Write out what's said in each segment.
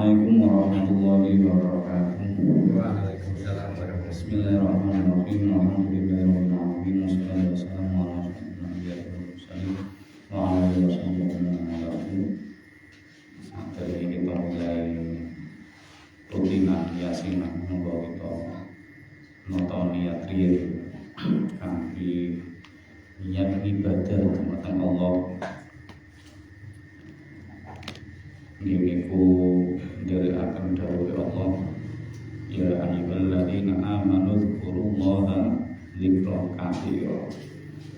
Assalamualaikum warahmatullahi wabarakatuh. Waalaikumsalam warahmatullahi Bismillahirrahmanirrahim. Alhamdulillahirabbil alamin. Wassalatu wassalamu ala asyrofil anbiya'i wal mursalin wa ala alihi wasallam. Sampai kita mulai rutinan yasin monggo kita nata niat riyen kanthi niat ibadah dumateng Allah. Niku dari akan dawuh Allah, ya ayyuhalladzina amanu dzkurullaha dzikran katsira.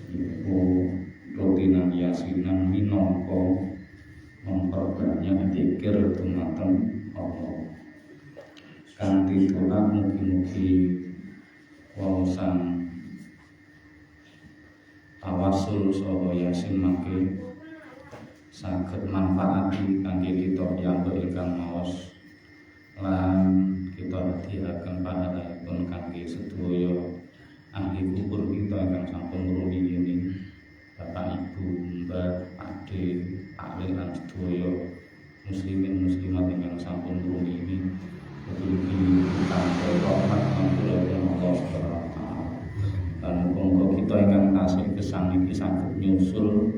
Niku rutinan yasinan minangka memperbanyak zikir dumateng Allah. Kanthi doa mugi-mugi waosan tawasul saha yasin mangke saged manfaati kangge kita piyambak ingkang maos lan kita hadiaken pahalipun kangge sedaya ahli kubur kita ingkang sampun ngrumiyin Bapak Ibu, Mbah, Ade, Pak lan sedaya muslimin muslimat ingkang sampun ngrumiyin mugi kanthi rahmat kangge Allah Subhanahu wa taala. Lan muga kita ingkang tasih gesang iki saged nyusul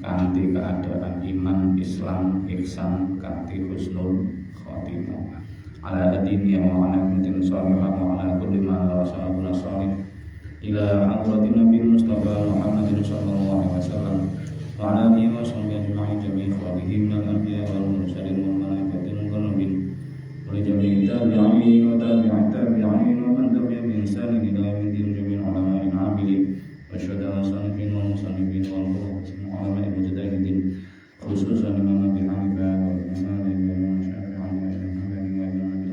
kanthi keadaan iman, Islam, ihsan, kanthi husnul khotimah. Ala adini wa ala kuntin salihah wa ala kulli ma rasuluna salih. Ila hadratin Nabi Mustafa Muhammadin sallallahu alaihi wasallam wa ala alihi wa sahbihi ajma'in jami'an khawatihi minal anbiya wal mursalin wal malaikatin wal nabiyyin wa jami'in tabi'in wa tabi'in tabi'in wa man tabi'a bi ihsan ila yaumil jami'in ulama'in 'amilin wa syuhada'a sanifin wa musannifin wal ulama mujtahidin khususan Imam Abi Hanifah wa Imam Syafi'i wa Imam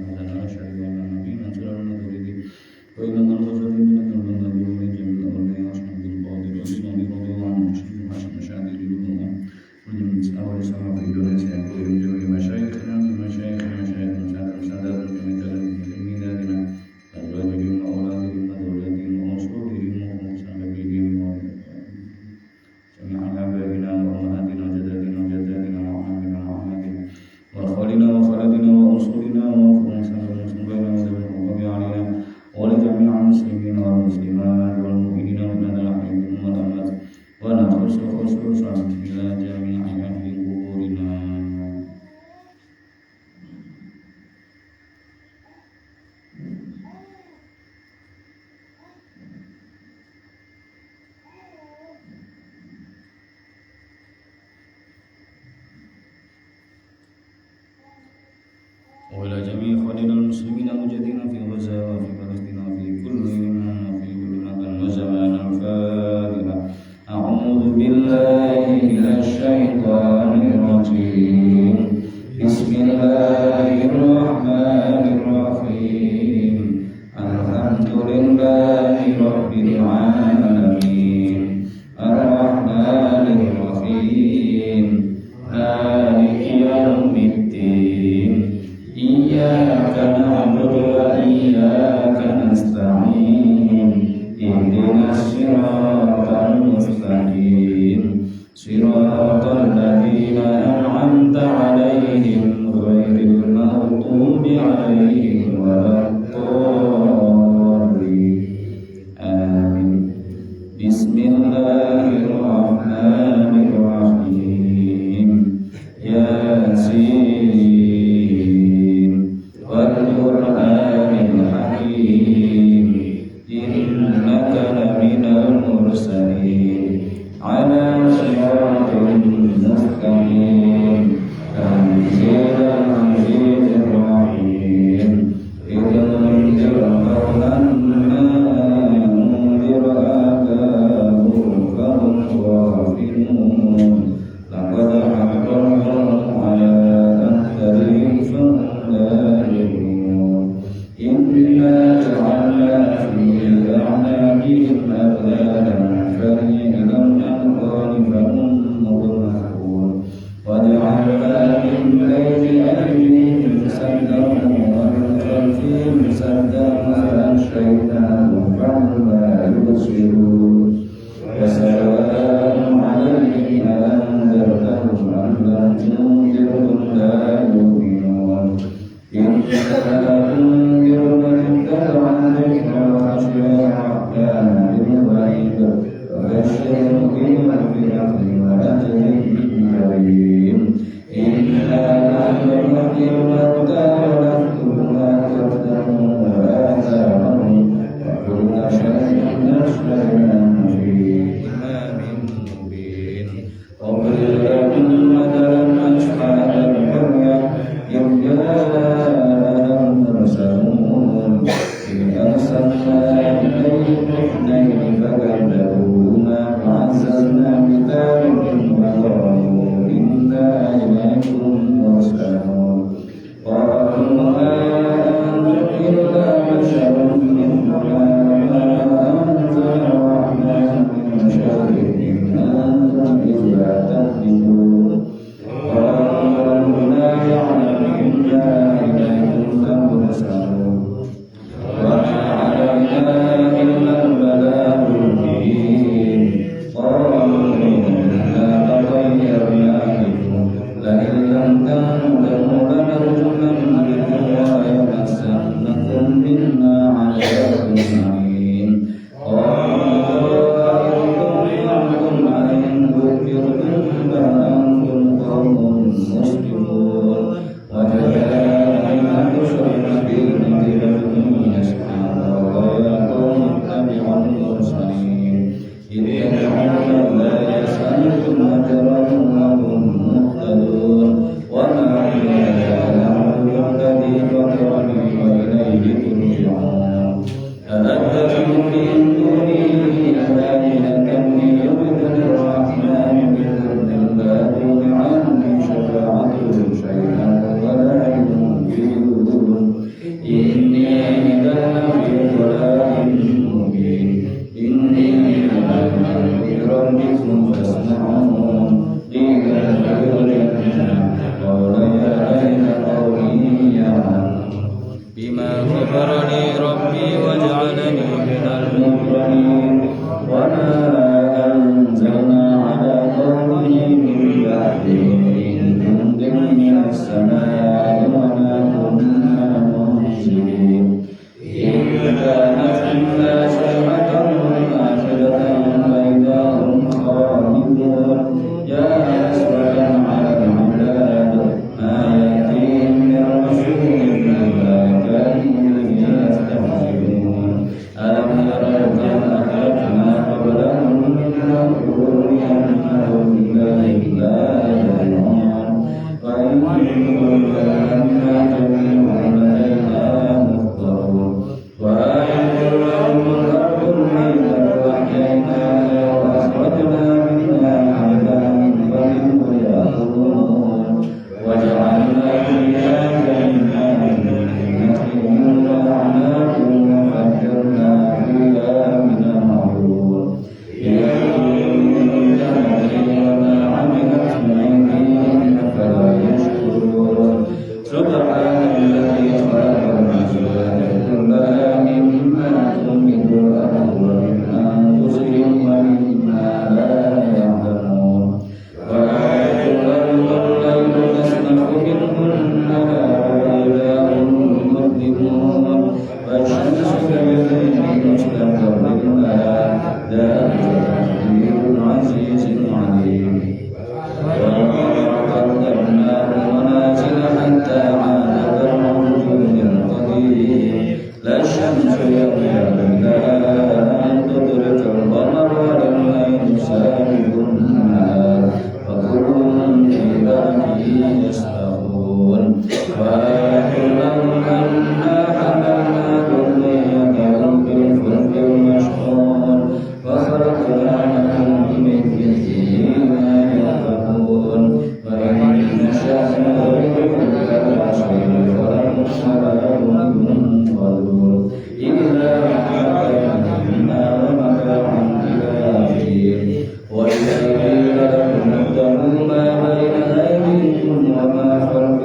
Hasan al-Asy'ari wa Imam Nabi Mansur al-Maturidi wa Imam al-Ghazali min al-Nabi wa Jami' al-Awliya wa Ashabil Qadir wa Imam radhiyallahu anhu Syekh Hasan Syadili wa Imam Sa'awli sama Indonesia wa Imam Masyayikhna wa Masyayikh sadar kami dalam ilmu dalil dan bagi auladihim wa dzurriyyatihim wa usulihim wa musannifihim wa سمعنا بابنا وأمهاتنا وجداتنا وجداتنا وعمامنا وعماتنا وأخوالنا وخالاتنا وأصولنا وفرنسنا ومسلمين وذوي الرقاب علينا ولجميع المسلمين والمسلمات والمؤمنين من الأحياء منهم والأموات ونخص خصوصا إلى جميع أهل قبورنا. وإلى جميع إخواننا المسلمين الموجودين في غزة وفي فلسطين وفي كل مكان وزمان. الفاتحة. أعوذ بالله من الشيطان الرجيم. بسم الله الرحمن الرحيم. الحمد لله رب العالمين الرحمن الرحيم مالك يوم الدين إياك نعبد وإياك نستعين وإذا قيل لهم اتقوا ما بين أيديكم وما خلفكم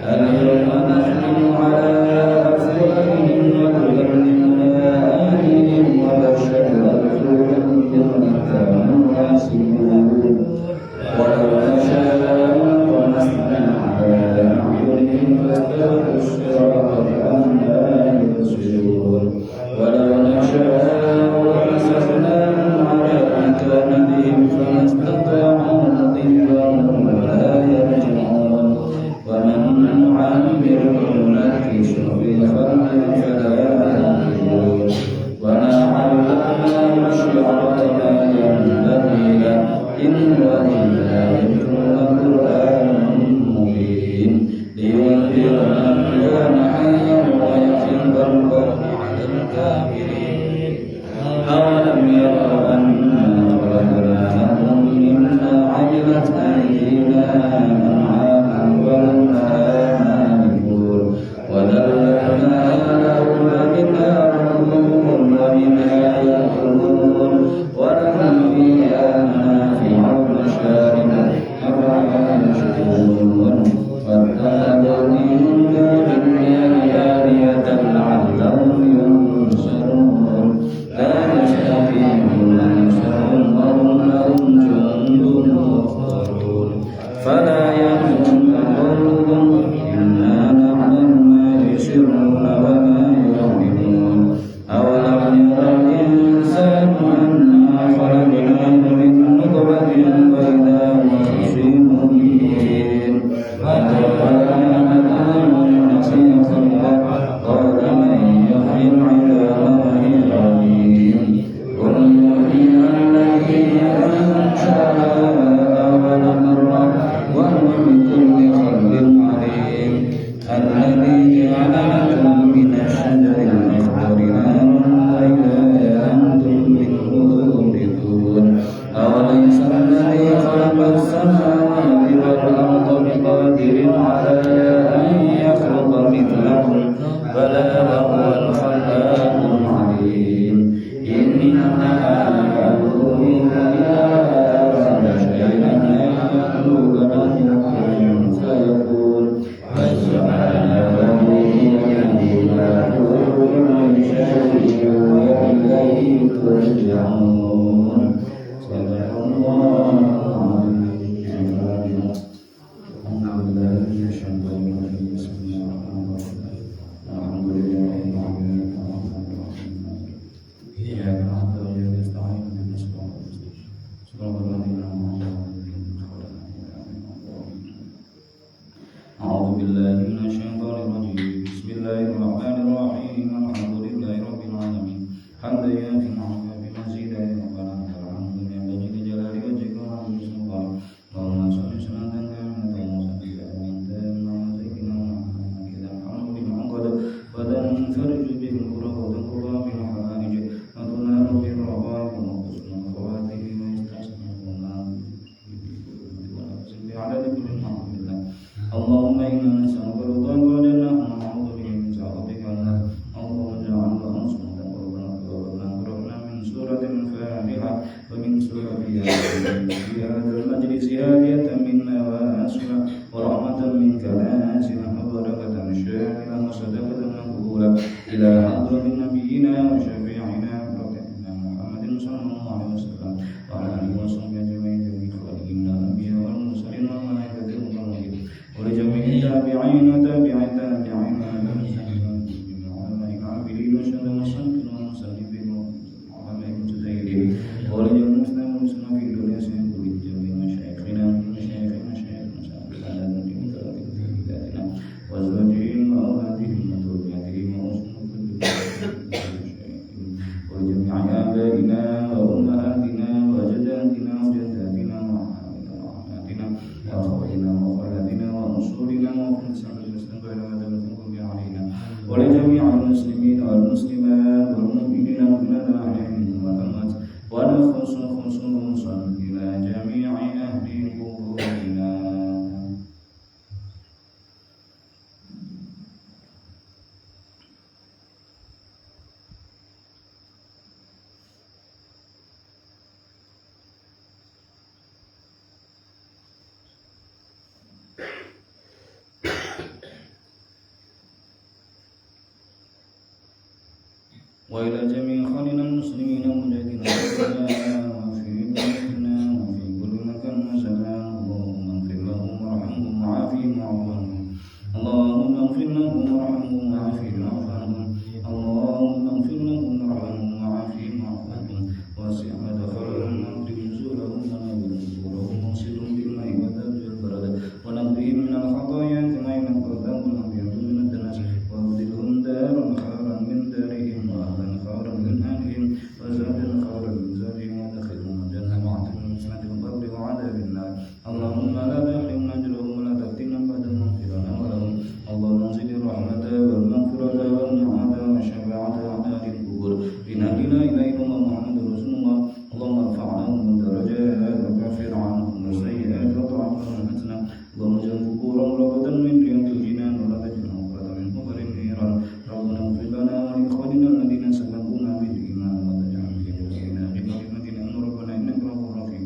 اليوم نختم على أفواههم وتكلمنا أيديهم ونشهد أرجلهم بما كانوا يكسبون ولو نشاء لمسنا على أعينهم فاتبعوا الصراط أنى يبصرون ولو نشاء لمسخناهم على مكانتهم فما استطاعوا مضيا ولا يرجعون ومن نعمره نكسه في الخلق فلا يعقلون وما علمناه الشعر ما ينبغي له إن هو إلا ذكر وقرآن مبين لينذر من كان حيا ويحل القول على الكافرين أولم يروا أنا خلقنا لهم مما عملت أيدينا أنعاما وهم لها مالكون وذللناها لهم فمنها ركوبهم ومنها يأكلون ولهم فيها منافع ومشارب أفلا يشكرون واتخذوا من دون الله آلهة لعلهم ينصرون لا يستطيعون نصرهم وهم لهم جند مخضرون فلا يحزنك قولهم إنا نعلم ما يسرون وما يعلنون أولم ير الإنسان أنا خلقناه من نطفة وإذا هو خصيم مبين فتولى نسي خلقه قال من يحيي العظام وهي رميم قل يحييها الذي أنشأها أول مرة وهو بكل خلق عليم الذي جعل لكم من الشجر الأخضر نارا وإذا أنتم منه توقدون أوليس الذي خلق السماوات والأرض بقادر على أن يخلق مثلهم بلى وهو الخلاق العليم إنما أمره إذا أراد شيئا أن يقول له كن فيكون فسبحانه بيده ما كل شيء وإليه ترجعون صدق الله العظيم. الحمد لله من الشيطان الرجيم بسم الله الرحمن الرحيم الحمد لله رب العالمين الرحمن الرحيم إياك نعبد وإياك نستعين اهدنا الصراط المستقيم صراط الذين أنعمت عليهم غير المغضوب عليهم. أعوذ بالله من الشيطان الرجيم بسم الله الرحمن الرحيم الحمد لله رب العالمين حمدا يوافي نعمه بمزيد ربنا لك الحمد ينبغي لجلال وجهك وعظيم سلطانك اللهم صل صلاة كاملة وسبيلا وأنت مع سيدنا محمد كذا الحمد لمن قد وتنفرج به الكرب وتنقضى به الحوائج وتنال به الرغائب وحسن الخواتم ويستحسن الظلام بعدد كل محمد الله اللهم إنا نسألك رضاك وجنة ونعوذ بك من سخطك والنار اللهم اجعلنا أنصرك وقربنا من سورة الفاتحة ومن سورة ياسين في هذا المجلس هادية منا وآسفة ورحمة منك نازلة وبركة شاملة وصدقة مقبولة إلى حضرة نبينا وشفيعنا وحبيبنا محمد صلى الله عليه وسلم وعلى آله وصحبه أجمعين جميع خالقنا الأنبياء والمرسلين والملائكة المقربين ولجميع التابعين وتابع التابعين العلماء العاملين والشهداء والصالحين والمصنفين وعلماء المجتهدين ولجميع المسلمين والمسلمات في الدنيا ولجميع مشايخنا وأزواجهم وأولادهم وذرياتهم وجميع آبائنا وأمهاتنا وأجدادنا وجداتنا وأخواتنا وأخواتنا وأنصرنا وكل سبب المسلم غير مدى علينا ولجميع المسلمين والمسلمات والمؤمنين كل أحياء والأموات ونخص خصوصا إلى جميع أهل قبورنا. وإلى جميع إخواننا المسلمين المجاهدين وفي بلادنا وفي كل مكان وزمان اللهم اغفر لهم وارحمهم وعافهم واعف عنهم اللهم اغفر لهم وارحمهم وعافهم واعف عنهم اللهم اغفر لهم وارحمهم وعافهم واعف عنهم واسع مدخلهم واكرم نزولهم ونور قبورهم واغسلهم بالماء والثلج والبرد ونقهم من الخطايا كما ينقى الثوب الابيض من الدنس وابدلهم دارا خيرا من دارهم واهلا خيرا من اهلهم وزوجا خيرا من زوجهم وادخلهم الجنه واعتقهم من سنه القبر وعذاب النار اللهم لا تحرمنا اجرهم ولا تفتنا بعد المغفر لنا ولهم اللهم انزل الرحمه والمغفره والنعمه والشفاعه على اهل القبور بنبينا اليكم محمد رسول الله اللهم ارفع عنهم الدرجات وكفر عنهم السيئات واطعم لهم الحسنى اللهم اجعل قبورهم روضة من رياض الجنان ولا تجعلهم قبرة من قبر النيران ربنا اغفر لنا ولاخواننا الذين سبقونا بالايمان ولا تجعل في قلوبنا غلا للذين امنوا ربنا انك رؤوف رحيم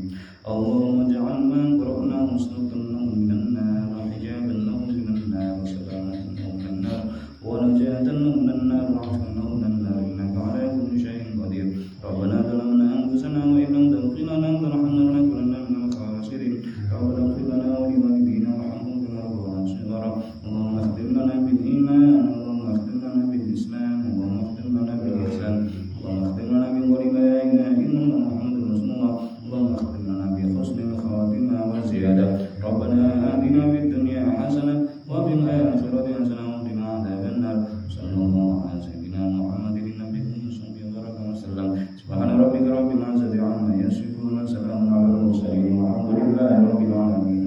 اللهم اجعل ما قرأناه مسنة لهم من النار وحجابا لهم من النار وسلامة لهم من النار ونجاة لهم من النار وعفوا لهم من النار انك على كل شيء قدير ربنا ظلمنا انفسنا وان لم تغفر لنا وترحمنا لنكونن من الخاسرين ربنا اغفر لنا ولوالدينا وارحمهم كما ربونا صغارا اللهم اختم لنا بالايمان اللهم اختم لنا بالاسلام اللهم اختم لنا بالاحسان اللهم اختم لنا بقول لا اله الا الله محمد رسول الله اللهم اختم لنا بحسن الخاتمه وزياده ربنا اتنا في الدنيا حسنه وفي الاخره حسنه وقنا عذاب النار صلى الله على سيدنا محمد النبي صلى الله عليه وسلم سبحان ربك رب العزه عما يصفون وسلام على المرسلين والحمد لله رب العالمين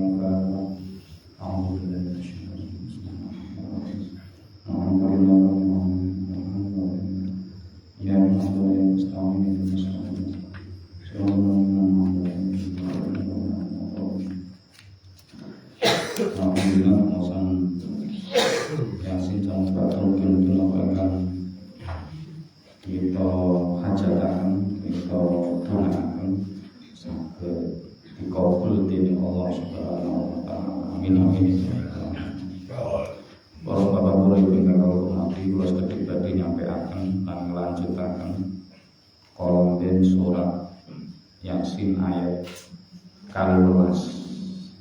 أعوذ بالله من الشيطان الرجيم الحمد لله رب العالمين يا مصطفى يا مستعين يا مستعين alhamdulillah masan yasin sama batal mungkin akan kita hajatan kita doakan sampai dikabul oleh Allah Subhanahu wa taala. Amin amin. Para bapak guru ibu ingkang hormati kula sedherek badhe nyampeaken lan nglanjutaken kolom surat Yasin ayat 12.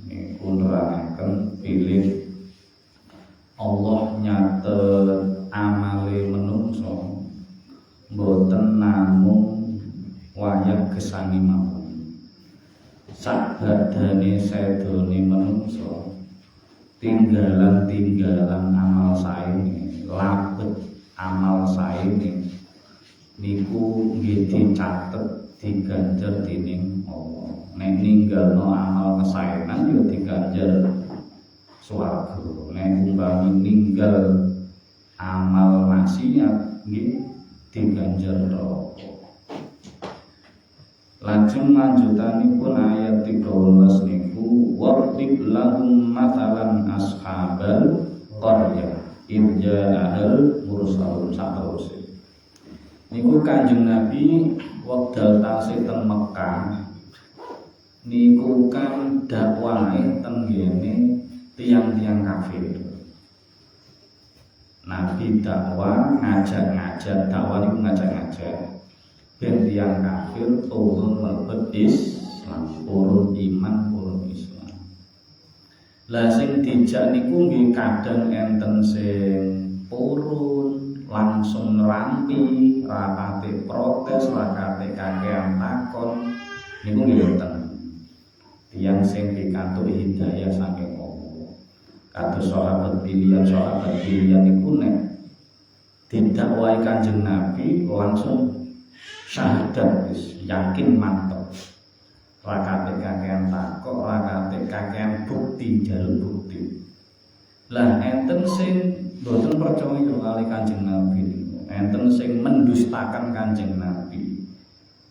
Niku nerangake pilih Allah nyatet amale menungso mboten namung wayah gesani mawon. Sakbadane sedone menungso tinggalan amal saene, labet amal saene niku nggih dicatet diganjar dening Allah. Nek ninggalno amal kesaenan ya diganjar swarga. Nek umpami ninggal amal maksiat nggih diganjar neraka. Lajeng lanjutanipun ayat 13 niku waqtib lahum mathalan ashabal qaryah irja'al mursalun saterusé. Niku Kanjeng Nabi wekdal tasih teng Mekah niku kan dakwahe teng ngene tiang-tiang kafir. Nabi dakwah ngajak-ngajak, dakwah niku ngajak-ngajak ben tiang kafir turun mlebet Islam, turun iman, turun Islam. Lah sing dijak niku nggih kadang enten sing purun langsung nerampi, rapate protes, rapate kakean takon niku nggih enten. Yang sing pikantuk hidayah saking Allah. Kados sahabat pilihan niku nek didakwahi Kanjeng Nabi langsung syahadat wis yakin mantep. Rakate kakean takok, rakate kakean bukti, jalur bukti. Lah enten sing boten percaya kali Kanjeng Nabi niku. Enten sing mendustakan Kanjeng Nabi.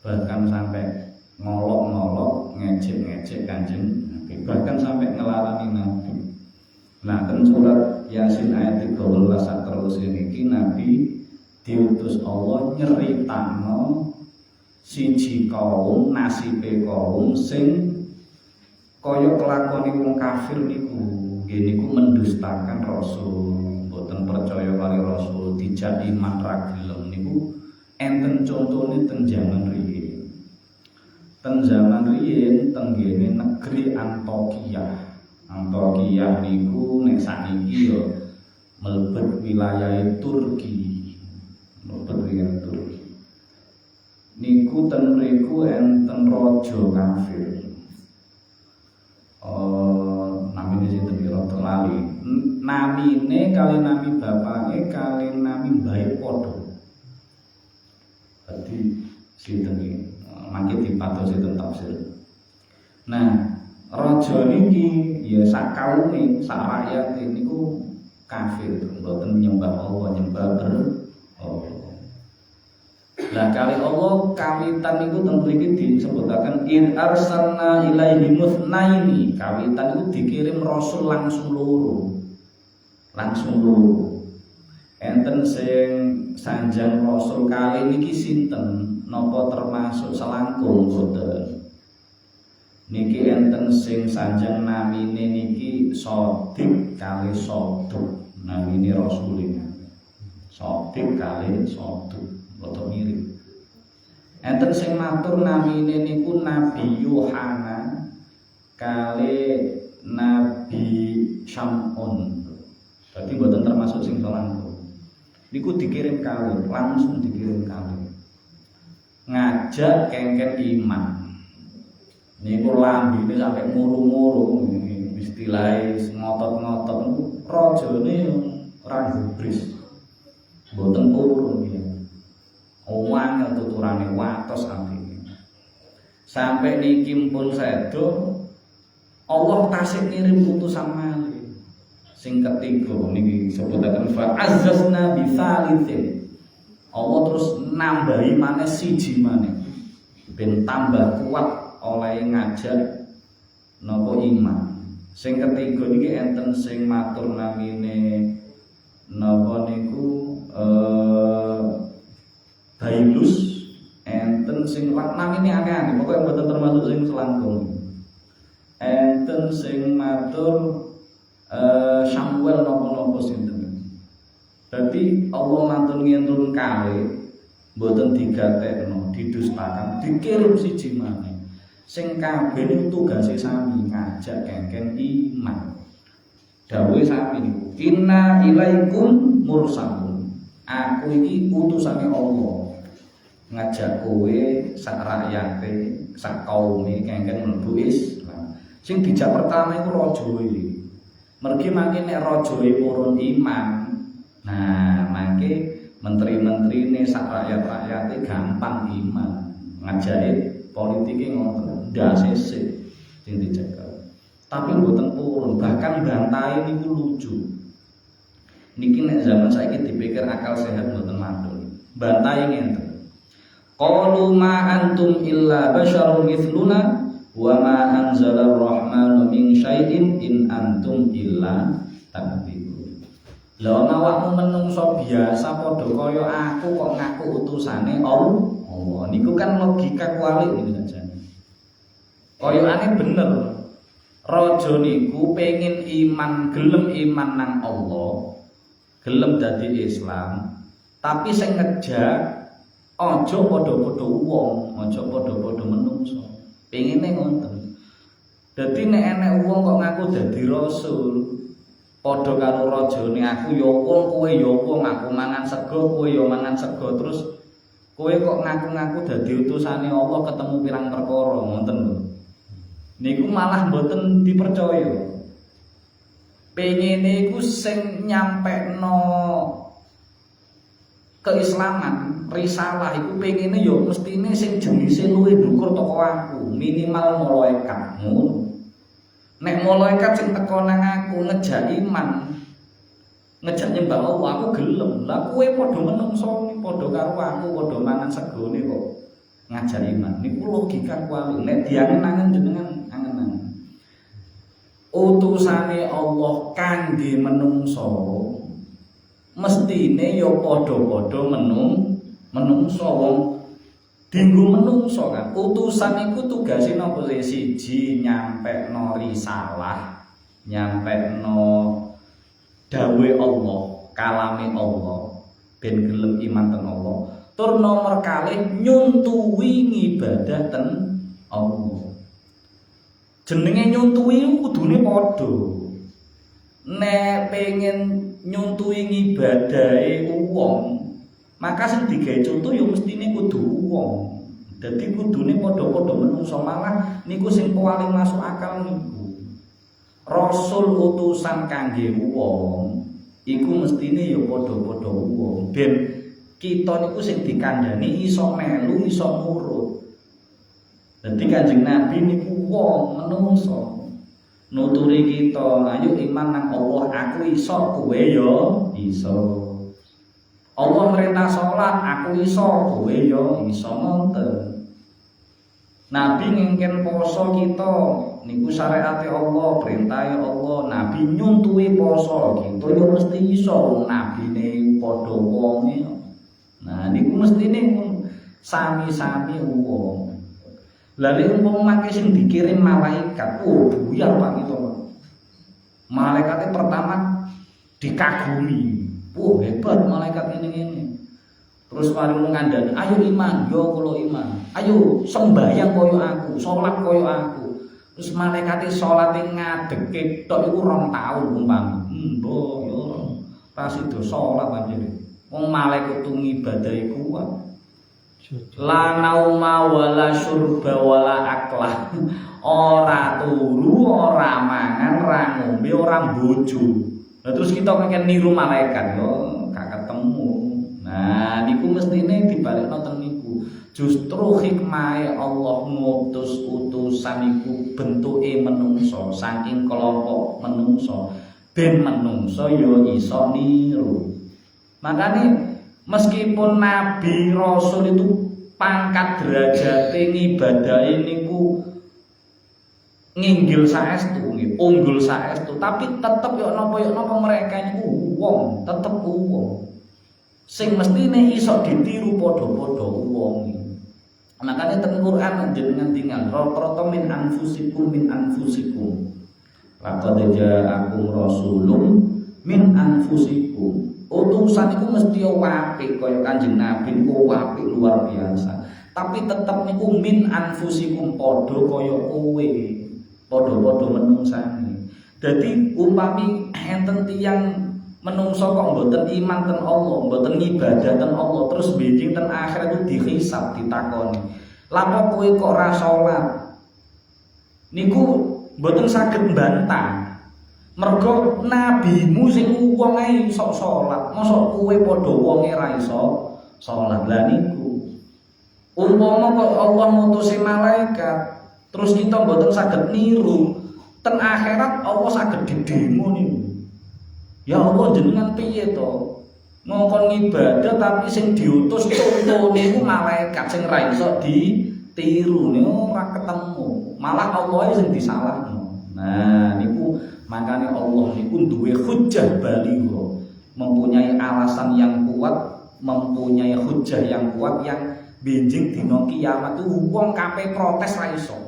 Bahkan sampai ngolok-ngolok, ngejek-ngejek Kanjeng Nabi, bahkan sampai ngelarani Nabi. Nah, kan surat Yasin ayat 13 terus ini Nabi diutus Allah nyeritakno siji kaum nasibe kaum sing kaya kelakoni wong kafir niku. Nggih niku mendustakan Rasul, mboten percaya kali Rasul, dijak iman ra gelem niku enten contone teng jaman riyin. Teng jaman riyin teng ngene negeri Antokiyah. Antokiyah niku nek sakniki ya mlebet wilayah Turki. Mlebet wilayah Turki. Niku teng mriku enten raja kafir. Namine sinten kira lali. Namine kali nami bapake kali nami mbae padha. Dadi sinten iki mangke dipatos sinten tafsir. Nah, raja niki ya sak kaume, sak rakyat niku kafir, mboten nyembah Allah, nyembah Allah. Lah kali Allah kawitan niku teng mriki disebutaken in arsalna ilaihi muthnaini. Kawitan niku dikirim rasul langsung loro. Enten sing sanjang rasul kali niki sinten? Napa termasuk selangkung boten? Niki enten sing sanjang namine niki Shadiq kali Soduk. Namine rasulnya. Shadiq kali Soduk. Boten mirip. Enten sing matur namine niku Nabi Yohana kali Nabi Syamun. Berarti boten termasuk sing selangkung. Niku dikirim kali, langsung dikirim kali. Ngajak kengken iman. Niku lambine sampai muru-muru, istilahé ngotot-ngotot niku rajane ora gubris. Boten purun ya. Owang tuturane watos ambine. Sampai niki pun sedo Allah tasih ngirim utusan malih. Sing ketiga niki sebutaken fa azzazna bi tsalitsin. Allah terus nambahi maneh siji maneh. Ben tambah kuat oleh ngajak napa iman. Sing ketiga niki enten sing matur namine napa niku Bailus, enten sing namine aneh-aneh, pokoke mboten termasuk sing selangkung. Enten sing matur Samuel napa-napa sinten. Dadi Allah matur ngentun kali mboten digatekno, didustakan, dikirim siji maneh. Sing kabeh niku tugase sami ngajak kengken iman. Dawuhe sami niku, inna ilaikum mursalun. Aku iki utusane Allah. Ngajak kowe sak rakyate, sak kaume kengken mlebu Islam. Sing dijak pertama iku raja iki. Mergi mangke nek raja purun iman. Nah, mangke menteri-menterine sak rakyat-rakyate gampang iman. Ngajake politike ngoten, ndase sik sing dicekel. Tapi mboten purun, bahkan bantahe niku lucu. Niki nek zaman saiki dipikir akal sehat mboten mantul. Bantahe ngenten. Qalu ma antum illa basyarun mithluna wa ma anzalar rahmanu min syai'in in antum illa takdzibun. Lah awakmu menungso biasa padha kaya aku kok ngaku utusane Allah. Niku kan logika kualik niku sajane. Kayane bener. Raja niku pengin iman, gelem iman nang Allah, gelem dadi Islam, tapi sing ngejak aja padha-padha wong, aja padha-padha menungso. Pengine ngoten. Dadi nek enek wong kok ngaku dadi rasul, padha karo rajane aku ya wong, kowe ya wong, aku mangan sego, kowe ya mangan sego, terus kowe kok ngaku-ngaku dadi utusane Allah ketemu pirang perkara, ngoten lho. Niku malah mboten dipercaya. Pengine iku sing nyampekno keislaman, risalah iku pengine ya mestine sing jenise luwih dhuwur teko aku, minimal malaikat ngono. Nek malaikat sing teko nang aku ngejak iman, ngejak nyembah Allah, aku gelem. Lah kowe padha menungso, padha karo aku, padha mangan segone kok ngajak iman. Niku logika kuwi. Nek diangen-angen jenengan angen-angen. Utusane Allah kangge menungso, mestine ya padha-padha menungso wong dinggo menungso kan. Utusan iku tugase napa siji nyampekno risalah, nyampekno dawuhe Allah, kalame Allah, ben gelem iman ten Allah. Tur nomor kalih nyuntuhi ngibadah ten Allah. Jenenge nyuntuhi kudune padha. Nek pengen nyuntuhi ngibadahe wong, maka sing digawe contoh ya mestine kudu wong. Dadi kudune padha-padha menungso, malah niku sing paling masuk akal niku. Rasul utusan kangge wong iku mestine ya padha-padha wong. Ben kita niku sing dikandhani iso melu, iso nurut. Dadi Kanjeng Nabi niku wong menungso. Nuturi kita, ayo iman nang Allah, aku iso, kowe ya iso. Allah merintah salat, aku iso, kowe ya iso ngoten. Nabi ngengken poso kita, niku syariate Allah, perintah Allah. Nabi nyuntuhi poso, kita ya mesti iso, nabine padha wonge. Nah niku mestine sami-sami wong. Lalu umpama make sing dikirim malaikat, buyar Pak gitu. Malaikatnya pertama dikagumi. Hebat malaikat ini. Terus mari ngandani, ayo iman, yo kula iman. Ayo sembahyang koyo aku, salat koyo aku. Terus malaikate salate ngadeke tok iku 2 tahun umpama. Mbok yo ta sida salat anjir. Wong malaikat ngibadahi kuat. La nauma wala syurba wala aklah. Ora turu, ora mangan, ora ngombe, ora bojo. Nah, terus kita pengen niru malaikat yo gak ketemu. Nah, niku mestine dibalekno teng niku. Justru hikmahe Allah ngutus utusan iku bentuke menungso, saking kelompok menungso, ben menungso yo iso niru. Makanya meskipun Nabi Rasul itu pangkat derajate ngibadahi niku nginggil saestu, unggul saestu, tapi tetep yo napa mereka niku wong, tetep wong. Sing mestine iso ditiru padha-padha wong. Makanya teng Quran jenengan tinggal rata-rata min anfusikum. Laqad ja'akum rasulun min anfusikum. Utusan itu mesti apik kaya Kanjeng Nabi niku apik luar biasa. Tapi tetep niku min anfusikum padha kaya kowe. Padha-padha menungsane. Dadi upami enten tiyang menungso kok mboten iman ten Allah, mboten ngibadah ten Allah, terus benjing ten akhirat itu dihisab, ditakoni. Lapa kowe kok ora salat? Niku mboten saged mbantah. Mergo nabimu sing wong ae iso salat, mosok kowe padha wonge ra iso salat. Lah niku umpama kok Allah ngutusi malaikat, terus kita mboten saged niru, ten akhirat Allah saged didemo niku. Ya Allah jenengan piye to? Ngongkon ngibadah tapi sing diutus contoh niku malaikat sing ra iso ditiru niku ora ketemu. Malah Allah sing disalahno. Nah niku makanya Allah niku duwe hujjah baligha, mempunyai alasan yang kuat, mempunyai hujjah yang kuat yang benjing dina kiamat itu wong kabeh protes ra iso.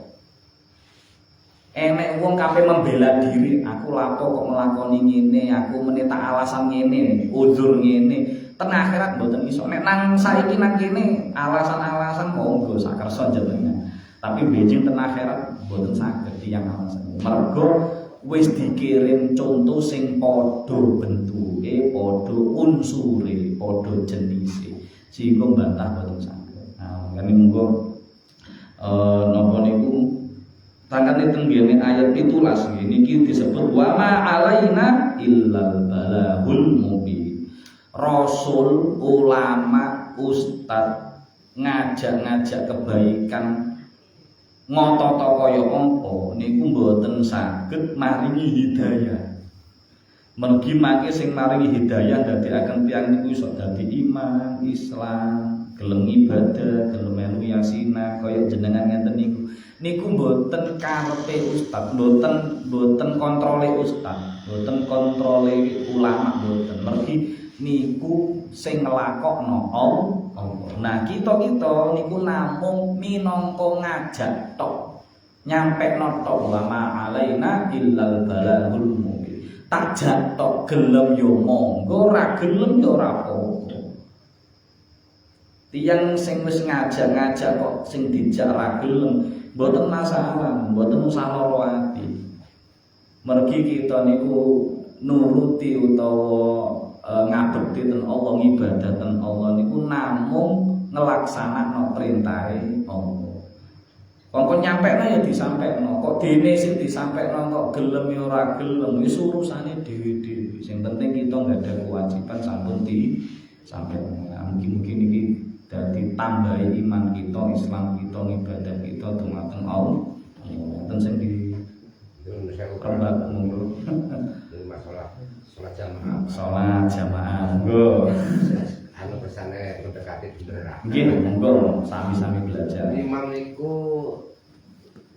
Enek wong kabeh membela diri, aku lapo kok nglakoni ngene, aku meneta alasan ngene, uzur ngene. Ten akhirat mboten iso. Nek nang saiki nang kene alasan-alasan monggo sak kersa jenengan. Tapi benjing ten akhirat mboten saged tiyang alasan. Mergo wis dikirim contoh sing padha bentuke, padha unsure, padha jenise. Sehingga mbantah mboten saged. Nah, ngene monggo napa niku tangane teng ngene ayat 17 niki disebut wa ma alaina illal balagul mubin. Rasul, ulama, ustad ngajak-ngajak kebaikan ngotot kaya apa niku mboten saged maringi hidayah. Mergi mangke sing maringi hidayah dadekaken tiyang niku iso dadi iman, Islam, gelem ibadah, gelem melu yasinah kaya jenengan ngenten niku. Niku mboten karepe ustaz, mboten kontrole ustaz, mboten kontrole ulama, mboten. Mergi niku sing nglakokno Allah. Nah, kita niku namung minangka ngajak tok. Nyampekno tok wa ma alaina illal balagul mubin. Tajak tok, gelem yo monggo, ora gelem yo ora apa-apa. Tiyang sing wis ngajak-ngajak kok sing dijak ra gelem, mboten masalah, mboten usah lara ati. Mergi kita niku nuruti utawa ngabekti ten Allah, ngibadah ten Allah niku namung nglaksanakno perintahe Allah. Kok nyampekno ya disampekno, kok dene sing disampekno kok gelem ya ora gelem, wis urusane dhewe-dhewe. Sing penting kita nggak ada kewajiban sampun disampekno. Mungkin-mungkin iki dadi tambahi iman kita, Islam kita, ibadah kita dumateng Allah. Wonten sing di kembang monggo. Masalah sholat jamaah. Sholat jamaah, monggo. Anu pesane mendekati beneran. Nggih, monggo sami-sami belajar. Imam niku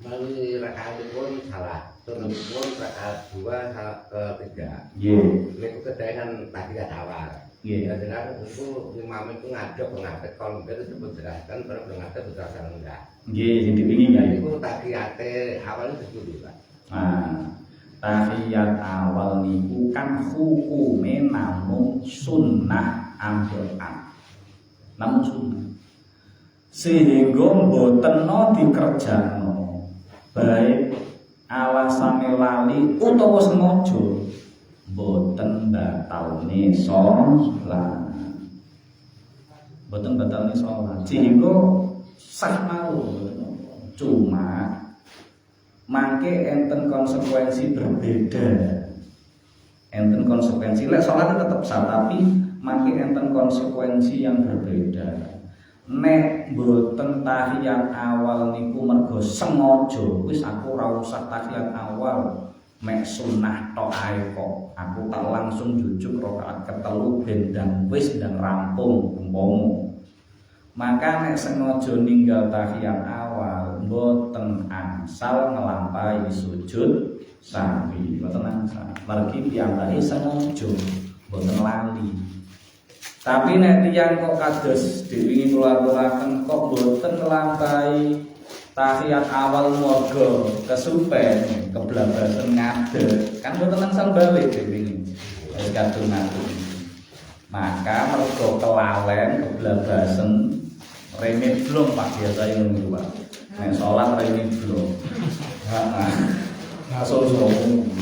melalui rakaatipun salah, turunipun rakaat 2 ke 3. Nggih. Niku kedayangan tahiyat awal. Nggih. Jadi itu imam itu ngadep kalau itu disebut jelaskan baru ngadep berdasarkan enggak. Nggih, sing dipingin ya. Niku tahiyate awal disebut juga. Nah, tahiyat awal niku kan hukume namung sunnah ambekan. Namung sunnah. Sehingga mboten dikerjakno. Baik alasane lali utawa sengaja mboten batalne salat. Mboten batalne salat. Sehingga sah mawon. Cuma mangke enten konsekuensi berbeda. Enten konsekuensi lek salat tetap sah, tapi mangke enten konsekuensi yang berbeda. Nek mboten tahiyat awal niku mergo sengaja, wis aku ora usah tahiyat awal, mek sunah tok ae kok. Aku tak langsung jujuk rakaat ketelu ben ndang wis ndang rampung umpama. Maka nek sengaja ninggal tahiyat awal mboten angsal ngelampahi sujud sahwi, mboten angsal. Mergi piyambake sengaja mboten lali. Tapi nek tiyang kok kados diwingi kula-aturaken kok mboten nglampahi tahiyat awal warga kesupen keblabasen ngadeg, kan mboten angsal balik diwingi. Wis kadung ngatur. Maka mergo kelalen keblabasen rene blong Pak biasa ngono Pak. Nek salat rene blong. Heeh. Langsung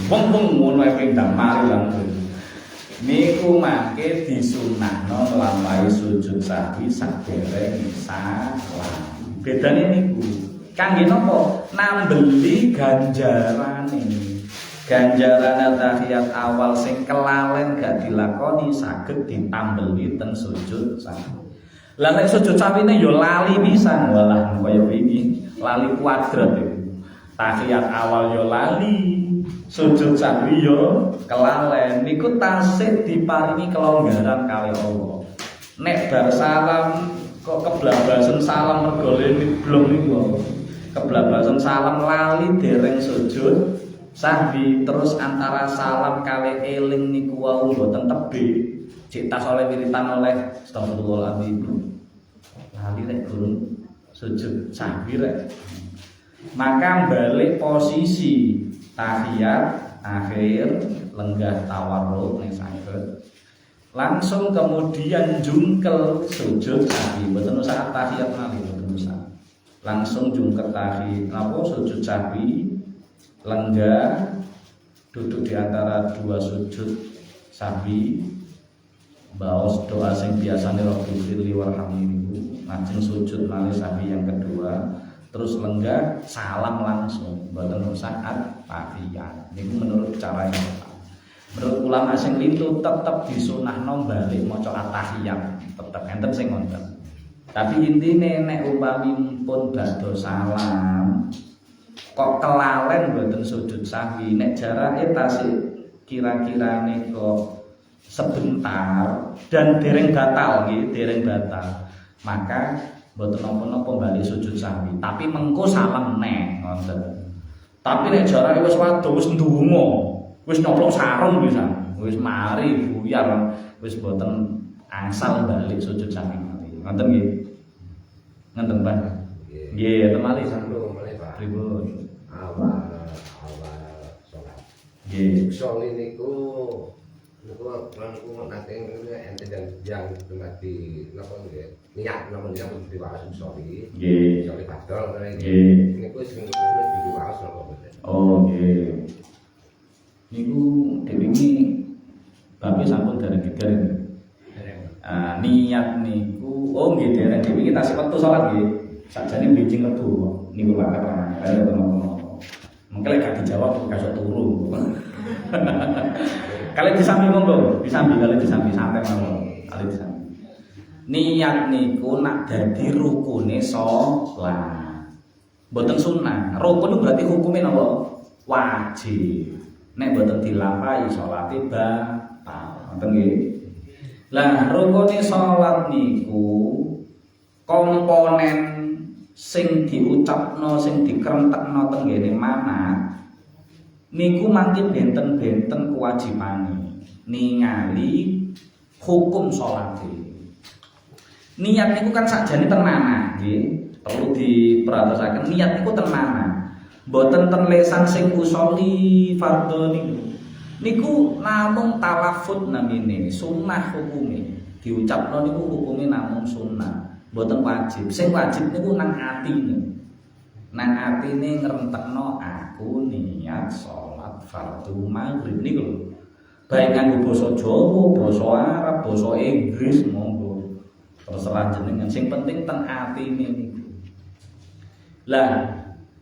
wong ngono ae pindang mari langsung. Niku mangke disunahno nglampahi sujud sahwi sadereng salam. Bedane niku kangge napa? Nambeli ganjarane. Ganjaran tahiyat awal sing kelalen gak dilakoni saged ditambeli ten sujud sahwi. Lah nek sujud sahwine ya lali pisan, walah kaya wingi, lali kuadrat iku. Tahiyat awal ya lali, sujud sahwi yo kelalen. Niku tasih diparingi kelonggaran kali Allah. Nek bar salam kok keblabasen salam mergo lene blong niku. Keblabasen salam lali dereng sujud sahwi, terus antara salam kali eling niku wau mboten tebih. Cek tas oleh wiritan oleh astagfirullahaladzim. Lali rek gurung sujud sahwi rek. Maka balik posisi tahiyat akhir lenggah tawarruk ning saged langsung kemudian jungkel sujud sahwi, mboten usah tahiyat nali, mboten usah, langsung jungkel tahiyat napa sujud sahwi lenggah duduk di antara dua sujud sahwi, baos doa sing biasane Rabbil firli warhamni niku, lajeng sujud malih sahwi yang kedua, terus lenggah salam langsung, mboten usah tahiyat. Niku menurut cara yang tepat. Menurut ulama sing lintu tetep disunahno balik maca tahiyat, tetep enten sing ngoten. Tapi intine nek upami pun badhe salam kok kelalen mboten sujud sahwi, nek jarake tasih kira-kirane kok sebentar dan dereng batal nggih, dereng batal, maka mboten napa-napa bali sujud sahwi, tapi mengko salam neh ngoten. Tapi nek jarake wis waduh wis ndonga, wis nyoplok sarung pisan, wis mari buyar, wis mboten angsal bali sujud sahwi malih. Ngoten nggih. Ngoten Pak. Nggih, ngoten malih sampun Pak. Pripun? Awal salat. Nggih. Sholat niku Niku nanti ente yang mati napa nggih. Niat napa niat diwawas sori. Nggih. Sori padol ngene. Nggih. Niku sing diwawas napa mboten? Oh nggih. Niku dhewe iki bapak sampun dereng-dereng. Niat niku oh nggih dereng dhewe iki tasih wektu salat nggih. Sakjane bincing metu kok niku wae apa. Mengko lek gak dijawab gak iso turu. Kalian disambi monggo, disambi kalian disambi santai monggo. Kalian disambi. Niat niku nak dadi rukune salat. Mboten sunah. Rukun itu berarti hukumnya napa? Wajib. Nek mboten dilampahi salate batal. Ngoten nggih. Lah rukune salat niku komponen sing diucapno sing dikrentekno teng ngene manat niku mangke benten-benten kewajibane ningali hukum salate. Niat niku kan sakjane ten manah nggih, perlu diperhatosaken niat niku ten manah. Mboten ten lesan sing usolli fardhu niku. Niku namung talaffuz namine, sunnah hukume. Diucapno niku hukume namung sunnah. Mboten wajib. Sing wajib niku nang atine. Nang atine ngrentekno aku niat salat fardhu maghrib niku lho. Baik nganggo basa Jawa, basa Arab, basa Inggris monggo. Terserah jenengan. Sing penting ten atine niku. Lah,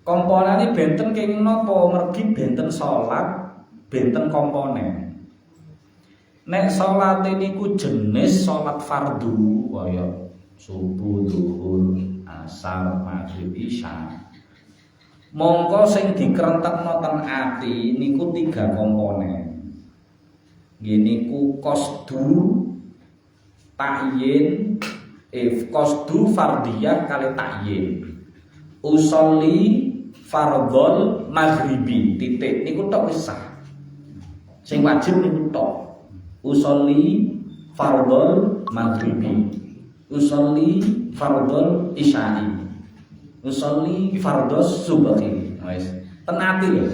komponene benten kenging napa? Mergi benten salat, benten komponen. Nek salate niku jenis salat fardhu kaya subuh, zuhur, asar, maghrib, isya. Mongko sing dikrentekno ten ati niku 3 komponen. Nggih niku qasdu, ta'yin, qasdu fardhiyah kali ta'yin. Usolli fardhol maghribi titik niku tok wis sah. Sing wajib niku tok. Usolli fardhol maghribi. Usolli fardhol isya'i. Usolli fardhos subhi. Wis, tenati lho.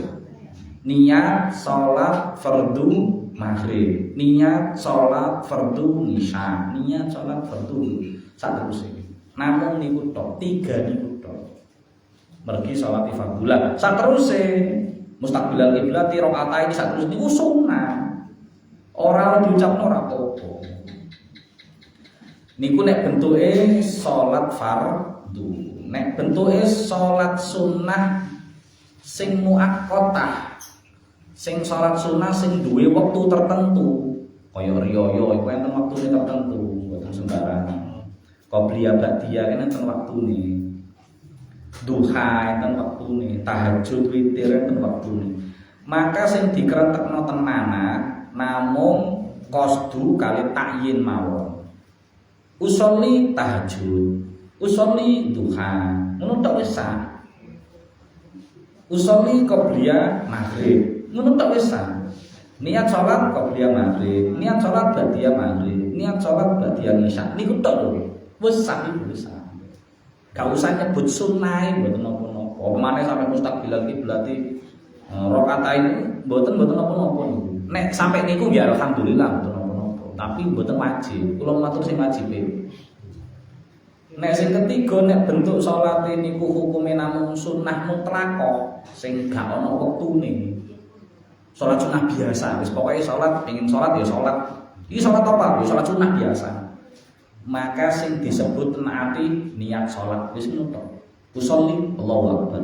Niat salat fardhu maghrib, niat salat fardhu isya, niat salat fardhu saterusé. Namung niku tok, 3 niku tok. Mergi salat fardhulah. Saterusé mustaqbilal qiblat rakaat saterusé niku sunah. Ora diucapno ora apa-apa. Niku nek bentuke salat fardhu, nek bentuke salat sunnah sing muakkatah, sing salat sunnah sing duwe wektu tertentu, kaya riyo iku enten wektune tertentu, mboten sembarangan. Qobliyah ba'diyah kan enten wektune. Duha enten wektune, tahajud witir enten wektune. Maka sing dikrentekno ten manah namung qasdu kali ta'yin mawon. Usolli tahajud, usolli duha, ngono tok wis sah. Usolli qobliyah maghrib, ngono tok wis sah. Niat salat qobliyah maghrib, niat salat ba'diyah maghrib, niat salat ba'diyah isya, niku tok lho. Wis sah iku wis sah. Gak usah nyebut sunah mboten napa-napa. Pemane sampe mustaqbilal qiblati rakaatain mboten napa-napa niku. Nek sampe niku ya alhamdulillah mboten. Tapi mboten wajib. Kula matur sing wajib. Nek sing ketiga nek bentuk salate niku hukume namung sunnah mutlaqah sing gak ana wektune. Salat sunnah biasa, wis pokoke salat pengin salat ya salat. Iki salat apa? Ya salat sunnah biasa. Maka sing disebut ati niat salat wis ngono tok. Usolli Allahu Akbar.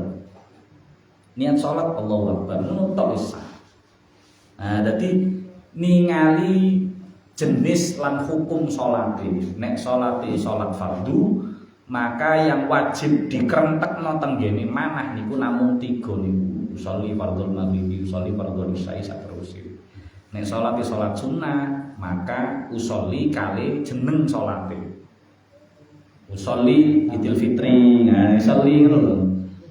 Niat salat Allahu Akbar ngono tok wis. Nah, dadi ningali jenis lan hukum salate. Nek salate salat fardhu, maka yang wajib dikrentekno teng ngene manah niku namung 3 niku. Usolli fardhul maghribi, usolli fardhul isya'i saterusé. Nek salate salat sunnah, maka usolli kali jeneng salate. Usolli Idul Fitri, nah usolli ngono lho.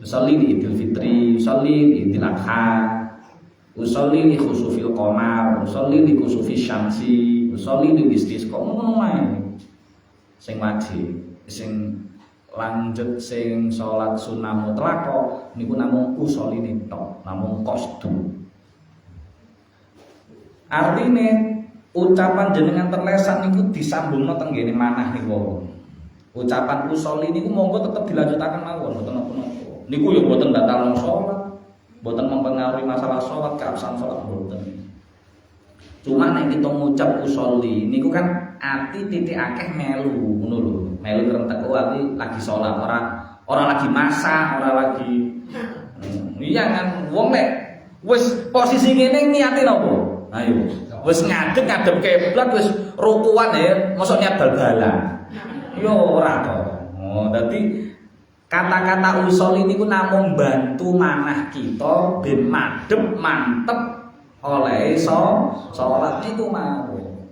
Usolli Idul Fitri, usolli Idul Adha, usolli li khusufil qamar, usolli li khusufi syamsi, usolli li istisqa ngono wae. Sing wajib, sing lanjut sing salat sunah mutlaqah niku namung usolli tok, namung qasdu. Artine ucapan jenengan terlesan niku disambungno teng ngene manah niku. Ucapan usolli niku monggo tetep dilanjutaken mawon mboten napa-napa. Niku ya mboten batalno salat, mboten mempengaruhi masalah salat, keabsahan salat mboten. Cuma nek kita ngucap usolli niku kan ati titik akeh melu ngono lho. Melu rentek ati lagi salat, ora lagi masak, ora lagi iya kan wong nek wis posisi ngene niate napa? Ayo. Wis ngadeg kiblat wis rukuan ya, mosok niat bal-balan. Yo ora to. Oh, dadi kata-kata usolli niku namung bantu manah kita ben madhep mantep oleh salat niku mawon.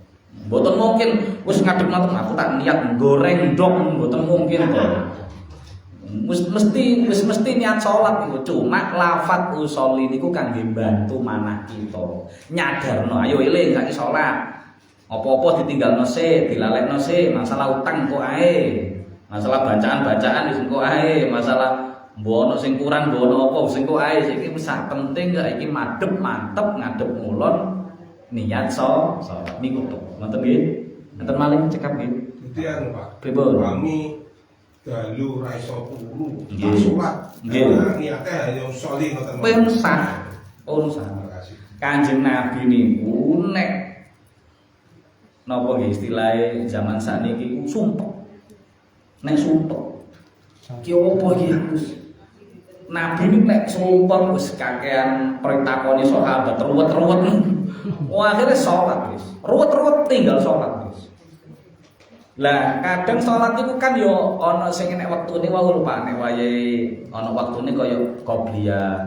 Mboten mungkin wis ngadeg-ngadeg aku tak niat goreng ndok mboten mungkin to. Mesti niat salat niku. Cuma lafaz usolli niku kangge bantu manah kita. Nyadarno, ayo eling saiki salat. Apa-apa ditinggalno sik, dilalekno sik, masalah utang kok ae. Masalah bacaan-bacaan wis engko ae, masalah mbono sing kurang mbono apa sing kok ae. Iki wis penting saiki madhep mantep ngadep ngulon niat salat niku to. Ngoten nggih. Enten malih cekap nggih. Dadi anu Pak. Pripun? Kami dalu ra iso turu. Nggih. Salat. Nggih. Niate hanya usolli ngoten. Pensah. Terima kasih. Kanjeng Nabi niku nek napa nggih istilahé zaman sakniki ku sumpek. Nek sumpek. Ki opo iki Gus? Nabi niku nek sumpek wis kakean pritakoni sahabat ruwet-ruwet. Wah akhirnya salat wis. Ruwet-ruwet tinggal salat wis. Lah kadang salat niku kan yo ana sing nek wektune wae lupa nek wayahe ana wektune kaya qobliyah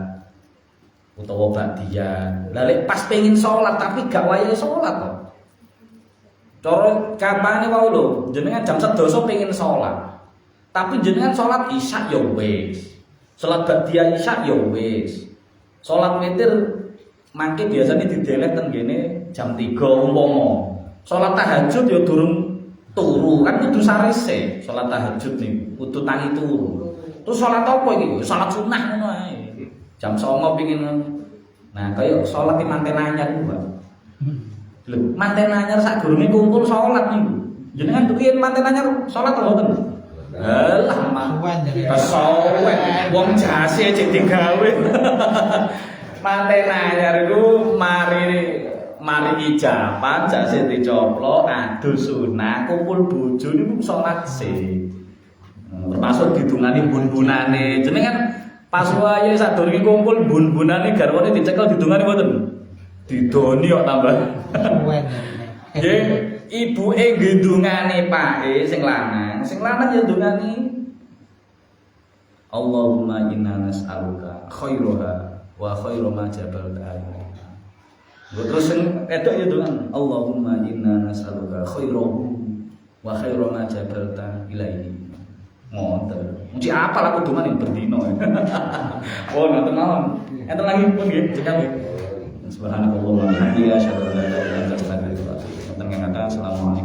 utawa ba'diyah. Lah lek pas pengin salat tapi gak wayahe salat kok. Cara kampane wae lho, jenengan jam 11 pengin salat. Tapi jenengan salat isya ya wis. Salat ba'diyah isya ya wis. Salat witir mangke biasanya didelek ten kene jam 3 umpama. Salat tahajud ya durung turu kan kudu sarese salat tahajud niku kudu tangi turu. Terus salat apa iki? Salat sunah ngono ae. Jam 09.00 pengin. Nah, kaya salat di manten anyar niku, Pak. Lho, manten anyar sadurunge kumpul salat niku. Jenengan tukiyen manten anyar salat apa mboten? Alah, kesuwen. Wong jase cek digawe. Manten anyar iku mari ijapan jase dicoplok adu sunah kumpul bojo niku salat sih. Termasuk didungani bun-bunane. Jenengan pas wae sadurunge kumpul bun-bunane garwane dicekel didungani mboten? Didoni kok tambah. Nggih, ibuke gendungane pake sing lanang ya ndungani Allahumma inna nas'aluka khairaha wa khairu ma jabalta. Terus sing edok ya dengan Allahumma inna nas'aluka khairahu wa khairu ma jabalta ilaihi. Ngoten. Muji apa lah kudungan berdino. Oh, ngoten mawon. Enten lagi pun nggih, cekap nggih. Subhanallah wa bihamdihi asyhadu an la ilaha illa anta astaghfiruka wa atubu ilaik. Assalamualaikum.